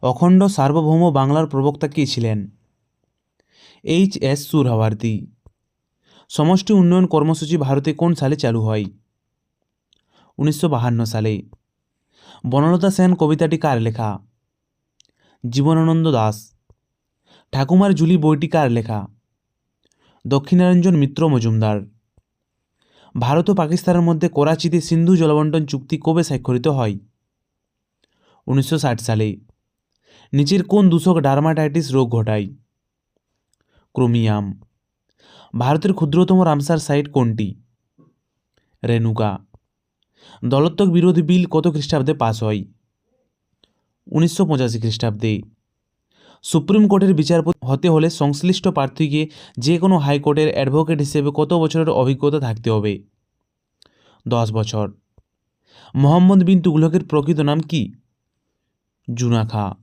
অখণ্ড সার্বভৌম বাংলার প্রবক্তা কে ছিলেন? H.S. সুরহাওয়ার্দী। সমষ্টি উন্নয়ন কর্মসূচি ভারতে কোন সালে চালু হয়? 1952 সালে। বনলতা সেন কবিতাটি কার লেখা? জীবনানন্দ দাশ। ঠাকুমার ঝুলি বইটি কার লেখা? দক্ষিণারঞ্জন মিত্র মজুমদার। ভারত ও পাকিস্তানের মধ্যে করাচিতে সিন্ধু জলবন্টন চুক্তি কবে স্বাক্ষরিত হয়? 1960 সালে। নিচের কোন দূষক ডার্মাটাইটিস রোগ ঘটায়? ক্রোমিয়াম। ভারতের ক্ষুদ্রতম রামসার সাইট কোনটি? রেণুকা। দলত্বক বিরোধী বিল কত খ্রিস্টাব্দে পাস হয়? 1985 খ্রিস্টাব্দে। সুপ্রিম কোর্টের বিচারপতি হতে হলে সংশ্লিষ্ট প্রার্থীকে যে কোনো হাইকোর্টের অ্যাডভোকেট হিসেবে কত বছরের অভিজ্ঞতা থাকতে হবে? 10 বছর। মোহাম্মদ বিন তুগলকের প্রকৃত নাম কি? জুনা খাঁ।